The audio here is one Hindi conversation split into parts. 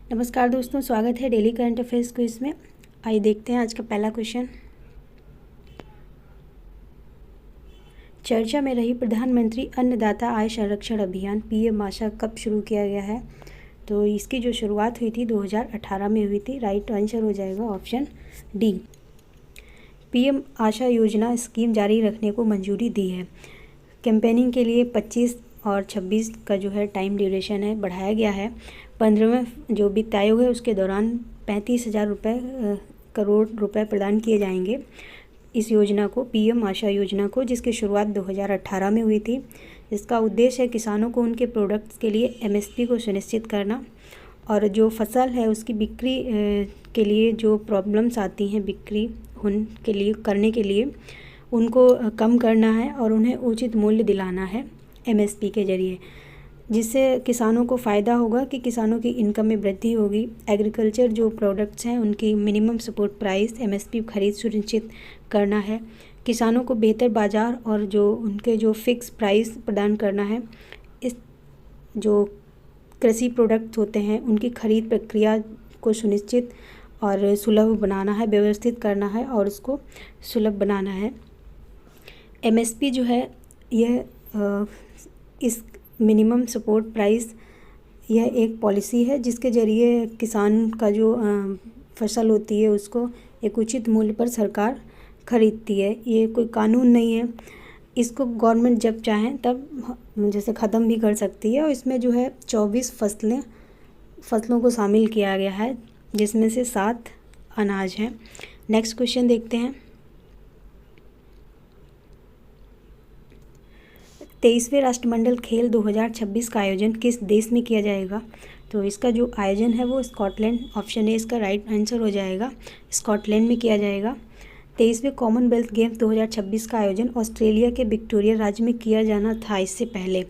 नमस्कार दोस्तों, स्वागत है डेली करंट अफेयर्स क्विज में। आइए देखते हैं आज का पहला क्वेश्चन। चर्चा में रही प्रधानमंत्री अन्नदाता आय संरक्षण अभियान पीएम आशा कब शुरू किया गया है? तो इसकी जो शुरुआत हुई थी 2018 में हुई थी। राइट आंसर हो जाएगा ऑप्शन डी। पीएम आशा योजना स्कीम जारी रखने को मंजूरी दी है। कैंपेनिंग के लिए 25 और 26 का जो है टाइम ड्यूरेशन है बढ़ाया गया है। 15वें जो वित्त आयोग है उसके दौरान 35,000 करोड़ रुपए प्रदान किए जाएंगे इस योजना को, पीएम आशा योजना को, जिसकी शुरुआत 2018 में हुई थी। इसका उद्देश्य है किसानों को उनके प्रोडक्ट्स के लिए एमएसपी को सुनिश्चित करना और जो फसल है उसकी बिक्री के लिए जो प्रॉब्लम्स आती हैं बिक्री उनके लिए करने के लिए उनको कम करना है और उन्हें उचित मूल्य दिलाना है एमएसपी के जरिए, जिससे किसानों को फ़ायदा होगा कि किसानों की इनकम में वृद्धि होगी। एग्रीकल्चर जो प्रोडक्ट्स हैं उनकी मिनिमम सपोर्ट प्राइस एमएसपी खरीद सुनिश्चित करना है। किसानों को बेहतर बाज़ार और जो उनके जो फिक्स प्राइस प्रदान करना है। इस जो कृषि प्रोडक्ट्स होते हैं उनकी खरीद प्रक्रिया को सुनिश्चित और सुलभ बनाना है, व्यवस्थित करना है और उसको सुलभ बनाना है। एमएसपी जो है यह इस मिनिमम सपोर्ट प्राइस यह एक पॉलिसी है जिसके ज़रिए किसान का जो फसल होती है उसको एक उचित मूल्य पर सरकार खरीदती है। ये कोई कानून नहीं है, इसको गवर्नमेंट जब चाहें तब जैसे ख़त्म भी कर सकती है। और इसमें जो है 24 फसलों को शामिल किया गया है जिसमें से 7 अनाज हैं। नेक्स्ट क्वेश्चन देखते हैं। 23वें राष्ट्रमंडल खेल 2026 का आयोजन किस देश में किया जाएगा? तो इसका जो आयोजन है वो स्कॉटलैंड, ऑप्शन ए इसका राइट आंसर हो जाएगा, स्कॉटलैंड में किया जाएगा। 23वें कॉमनवेल्थ गेम्स 2026 का आयोजन ऑस्ट्रेलिया के विक्टोरिया राज्य में किया जाना था इससे पहले,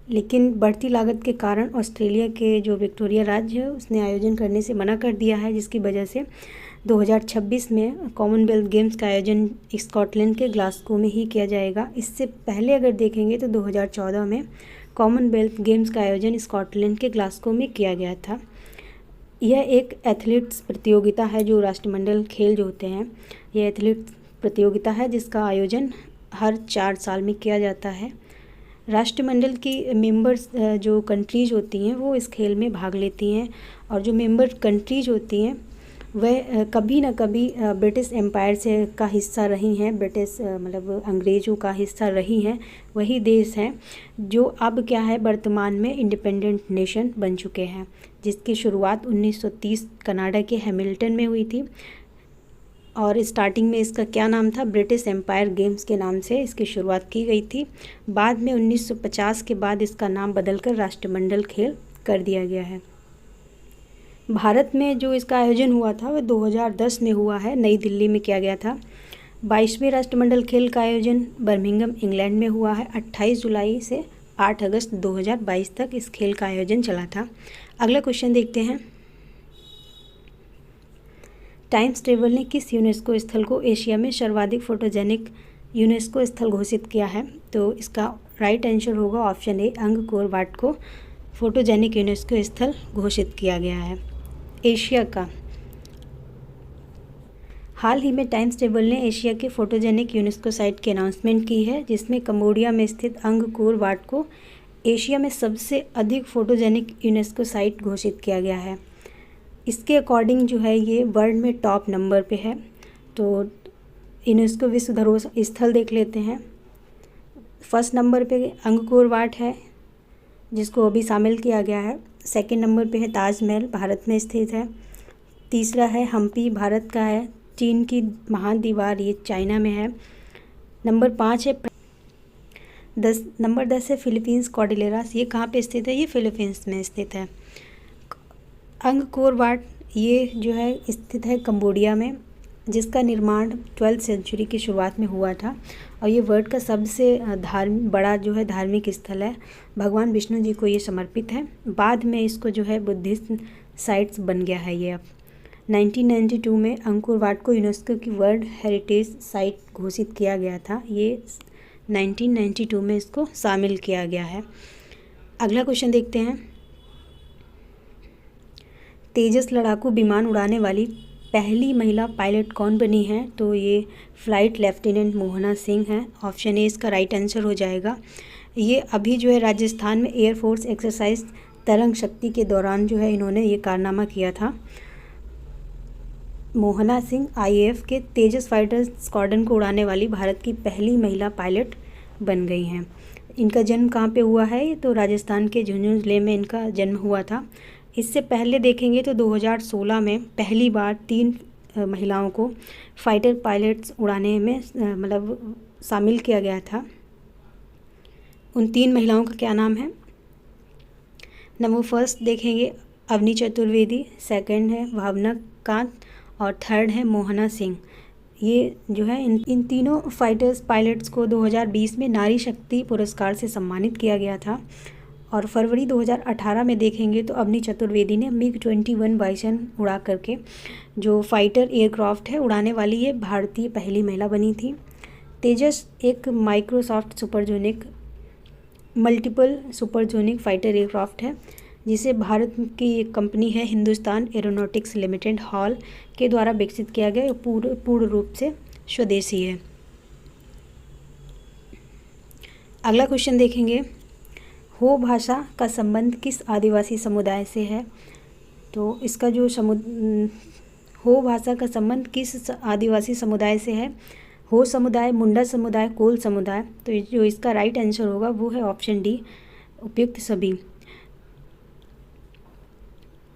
लेकिन बढ़ती लागत के कारण ऑस्ट्रेलिया के जो विक्टोरिया राज्य है उसने आयोजन करने से मना कर दिया है, जिसकी वजह से 2026 में कॉमनवेल्थ गेम्स का आयोजन स्कॉटलैंड के ग्लासगो में ही किया जाएगा। इससे पहले अगर देखेंगे तो 2014 में कॉमनवेल्थ गेम्स का आयोजन स्कॉटलैंड के ग्लासगो में किया गया था। यह एक एथलीट्स प्रतियोगिता है, जो राष्ट्रमंडल खेल जो होते हैं यह एथलीट्स प्रतियोगिता है जिसका आयोजन हर 4 साल में किया जाता है। राष्ट्रमंडल की मेंबर्स जो कंट्रीज़ होती हैं वो इस खेल में भाग लेती हैं और जो मेंबर कंट्रीज़ होती हैं वह कभी ना कभी ब्रिटिश एम्पायर से का हिस्सा रही हैं, ब्रिटिश मतलब अंग्रेज़ों का हिस्सा रही हैं। वही देश हैं जो अब क्या है वर्तमान में इंडिपेंडेंट नेशन बन चुके हैं, जिसकी शुरुआत 1930 कनाडा के हैमिल्टन में हुई थी और स्टार्टिंग में इसका क्या नाम था, ब्रिटिश एम्पायर गेम्स के नाम से इसकी शुरुआत की गई थी। बाद में 1950 के बाद इसका नाम बदलकर राष्ट्रमंडल खेल कर दिया गया है। भारत में जो इसका आयोजन हुआ था वह 2010 में हुआ है, नई दिल्ली में किया गया था। 22वें राष्ट्रमंडल खेल का आयोजन बर्मिंघम इंग्लैंड में हुआ है। 28 जुलाई से 8 अगस्त 2022 तक इस खेल का आयोजन चला था। अगला क्वेश्चन देखते हैं। टाइम्स टेबल ने किस यूनेस्को स्थल को एशिया में सर्वाधिक फोटोजेनिक यूनेस्को स्थल घोषित किया है? तो इसका राइट आंसर होगा ऑप्शन ए, अंगकोर वाट को फोटोजेनिक यूनेस्को स्थल घोषित किया गया है एशिया का। हाल ही में टाइम्स टेबल ने एशिया के फोटोजेनिक यूनेस्को साइट की अनाउंसमेंट की है, जिसमें कंबोडिया में स्थित अंगकोर वाट को एशिया में सबसे अधिक फोटोजेनिक यूनेस्को साइट घोषित किया गया है। इसके अकॉर्डिंग जो है ये वर्ल्ड में टॉप नंबर पे है। तो यूनेस्को विश्व धरोहर स्थल देख लेते हैं। फर्स्ट नंबर पे अंगकोर वाट है जिसको अभी शामिल किया गया है। सेकंड नंबर पे है ताजमहल, भारत में स्थित है। तीसरा है हम्पी, भारत का है। चीन की महान दीवार, ये चाइना में है। नंबर 5 है नंबर 10 है फिलीपींस कॉर्डिलेरास, ये कहाँ पे स्थित है? ये फिलीपींस में स्थित है। अंगकोर वाट ये जो है स्थित है कंबोडिया में, जिसका निर्माण 12वीं सेंचुरी की शुरुआत में हुआ था और ये वर्ल्ड का सबसे बड़ा जो है धार्मिक स्थल है। भगवान विष्णु जी को ये समर्पित है। बाद में इसको जो है बुद्धिस्ट साइट्स बन गया है ये अब। 1992 में अंगकोर वाट को यूनेस्को की वर्ल्ड हेरिटेज साइट घोषित किया गया था। ये 1992 में इसको शामिल किया गया है। अगला क्वेश्चन देखते हैं। तेजस लड़ाकू विमान उड़ाने वाली पहली महिला पायलट कौन बनी है? तो ये फ्लाइट लेफ्टिनेंट मोहना सिंह हैं। ऑप्शन ए इसका राइट आंसर हो जाएगा। ये अभी जो है राजस्थान में एयरफोर्स एक्सरसाइज तरंग शक्ति के दौरान जो है इन्होंने ये कारनामा किया था। मोहना सिंह आईएएफ के तेजस फाइटर स्क्वाड्रन को उड़ाने वाली भारत की पहली महिला पायलट बन गई हैं। इनका जन्म कहाँ पे हुआ है? तो राजस्थान के झुंझुनू जिले में इनका जन्म हुआ था। इससे पहले देखेंगे तो 2016 में पहली बार 3 महिलाओं को फाइटर पायलट्स उड़ाने में मतलब शामिल किया गया था। उन 3 महिलाओं का क्या नाम है? नंबर फर्स्ट देखेंगे अवनी चतुर्वेदी, सेकंड है भावना कांत और थर्ड है मोहना सिंह। ये जो है इन तीनों फाइटर्स पायलट्स को 2020 में नारी शक्ति पुरस्कार से सम्मानित किया गया था। और फरवरी 2018 में देखेंगे तो अवनी चतुर्वेदी ने MiG-21 बाइसन उड़ा करके जो फाइटर एयरक्राफ्ट है उड़ाने वाली ये भारतीय पहली महिला बनी थी। तेजस एक Microsoft supersonic multiple supersonic fighter aircraft है जिसे भारत की एक कंपनी है हिंदुस्तान एरोनॉटिक्स लिमिटेड हॉल के द्वारा विकसित किया गया। पूर्ण रूप से स्वदेशी है। अगला क्वेश्चन देखेंगे, हो भाषा का संबंध किस आदिवासी समुदाय से है? तो इसका जो हो भाषा का संबंध किस आदिवासी समुदाय से है? हो समुदाय, मुंडा समुदाय, कोल समुदाय। तो जो इसका राइट आंसर होगा वो है ऑप्शन डी, उपयुक्त सभी।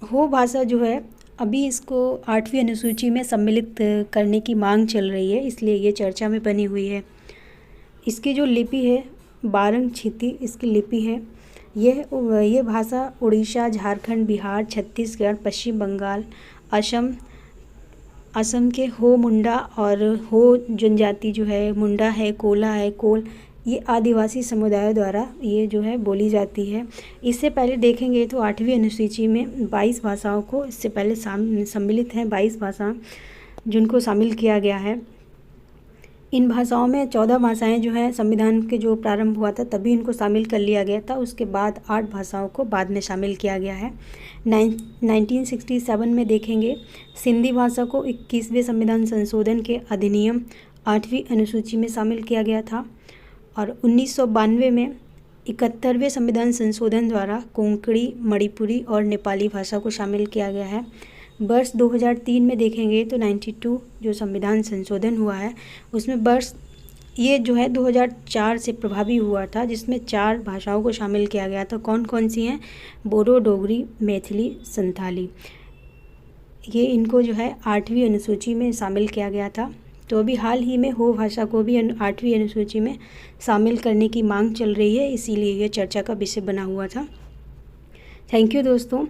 हो भाषा जो है अभी इसको 8वीं अनुसूची में सम्मिलित करने की मांग चल रही है, इसलिए ये चर्चा में बनी हुई है। इसकी जो लिपि है बारंग छिती इसकी लिपि है। ये भाषा उड़ीसा, झारखंड, बिहार, छत्तीसगढ़, पश्चिम बंगाल, असम के हो मुंडा और हो जनजाति जो है मुंडा है, कोला है, कोल, ये आदिवासी समुदायों द्वारा ये जो है बोली जाती है। इससे पहले देखेंगे तो 8वीं अनुसूची में 22 भाषाओं को इससे पहले सम्मिलित हैं, 22 भाषा जिनको शामिल किया गया है। इन भाषाओं में 14 भाषाएं जो है संविधान के जो प्रारंभ हुआ था तभी इनको शामिल कर लिया गया था। उसके बाद 8 भाषाओं को बाद में शामिल किया गया है। 1967 में देखेंगे सिंधी भाषा को 21वें संविधान संशोधन के अधिनियम 8वीं अनुसूची में शामिल किया गया था। और 1992 में 71वें संविधान संशोधन द्वारा कोंकणी, मणिपुरी और नेपाली भाषा को शामिल किया गया है। वर्ष 2003 में देखेंगे तो 92 जो संविधान संशोधन हुआ है उसमें वर्ष ये जो है 2004 से प्रभावी हुआ था, जिसमें 4 भाषाओं को शामिल किया गया था। कौन कौन सी हैं? बोडो, डोगरी, मैथिली, संथाली। ये इनको जो है 8वीं अनुसूची में शामिल किया गया था। तो अभी हाल ही में हो भाषा को भी 8वीं अनुसूची में शामिल करने की मांग चल रही है, इसीलिए ये चर्चा का विषय बना हुआ था। थैंक यू दोस्तों।